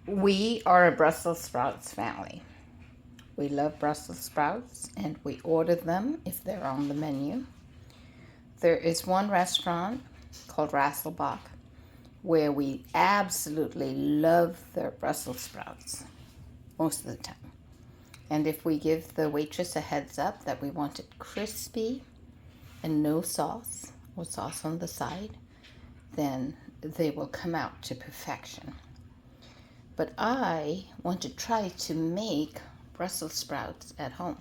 We are a Brussels sprouts family. We love Brussels sprouts and we order them if they're on the menu. There is one restaurant called Rasselbach where we absolutely love their Brussels sprouts most of the time. And if we give the waitress a heads up that we want it crispy and no sauce or sauce on the side, then they will come out to perfection. But I want to try to make Brussels sprouts at home.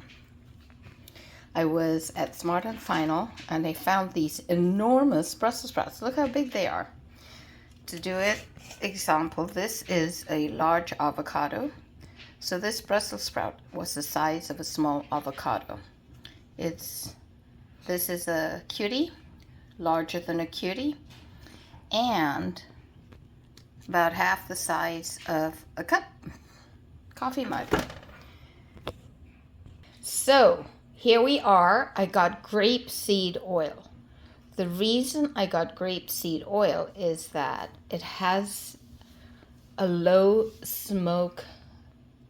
I was at Smart and Final and I found these enormous Brussels sprouts. Look how big they are. To do it, example, this is a large avocado. So this Brussels sprout was the size of a small avocado. This is a cutie, larger than a cutie, and about half the size of a cup coffee mug. So here we are. I got grapeseed oil. The reason I got grapeseed oil is that it has a low smoke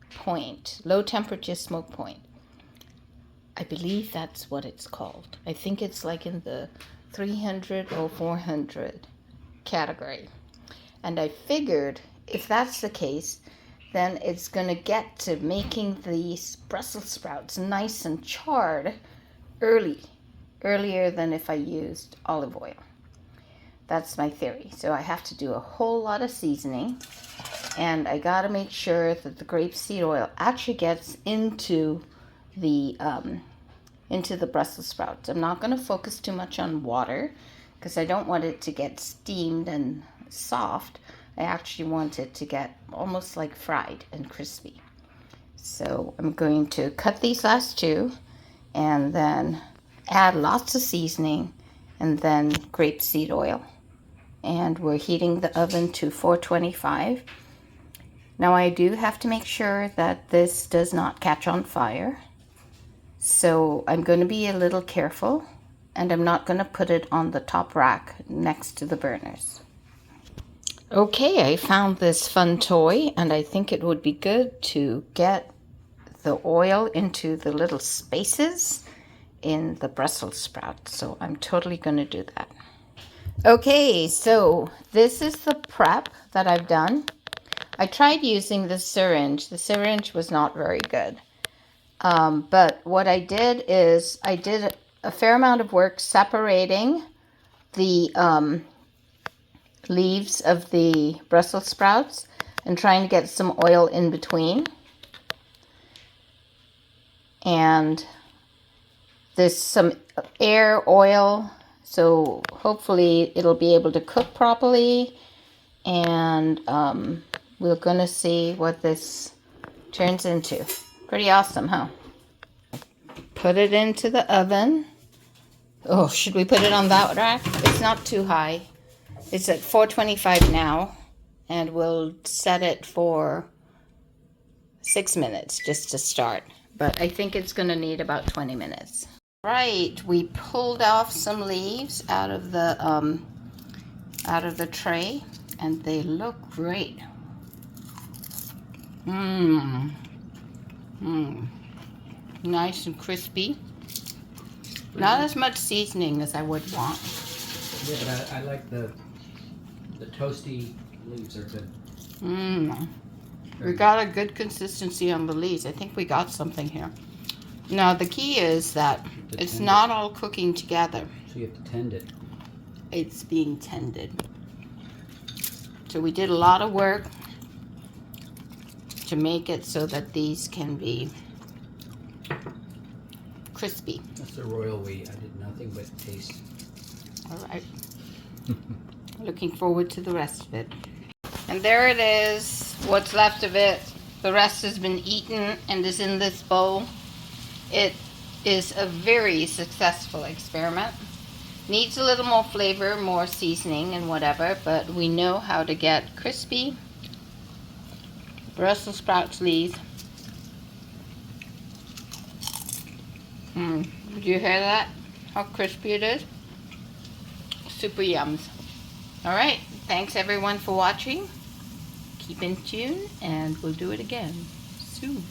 point, low temperature smoke point. I believe that's what it's called. I think it's like in the 300 or 400 category. And I figured if that's the case, then it's going to get to making these Brussels sprouts nice and charred earlier than if I used olive oil. That's my theory. So I have to do a whole lot of seasoning, and I got to make sure that the grapeseed oil actually gets into the Brussels sprouts. I'm not going to focus too much on water because I don't want it to get steamed and soft. I actually want it to get almost like fried and crispy. So I'm going to cut these last two and then add lots of seasoning and then grapeseed oil. And we're heating the oven to 425. Now I do have to make sure that this does not catch on fire. So I'm going to be a little careful, and I'm not going to put it on the top rack next to the burners. Okay, I found this fun toy, and I think it would be good to get the oil into the little spaces in the Brussels sprout. So I'm totally going to do that. Okay, so this is the prep that I've done. I tried using the syringe. The syringe was not very good. But what I did is I did a fair amount of work separating the leaves of the Brussels sprouts and trying to get some oil in between. And there's some air oil, so hopefully it'll be able to cook properly. And we're going to see what this turns into. Pretty awesome, huh? Put it into the oven. Oh, should we put it on that rack? It's not too high. It's at 425 now, and we'll set it for 6 minutes just to start. But I think it's going to need about 20 minutes. Right, we pulled off some leaves out of the tray, and they look great. Nice and crispy. Not as much seasoning as I would want. Yeah, but I like the toasty leaves are good. We got a good consistency on the leaves. I think we got something here. Now the key is that it's not all cooking together. So you have to tend it. It's being tended. So we did a lot of work to make it so that these can be crispy. That's the royal we. I did nothing but taste. All right. Looking forward to the rest of it. And there it is, what's left of it. The rest has been eaten and is in this bowl. It is a very successful experiment. Needs a little more flavor, more seasoning and whatever, but we know how to get crispy Brussels sprouts leaves. Did you hear that? How crispy it is? Super yums. All right. Thanks everyone for watching. keep in tune, and we'll do it again soon.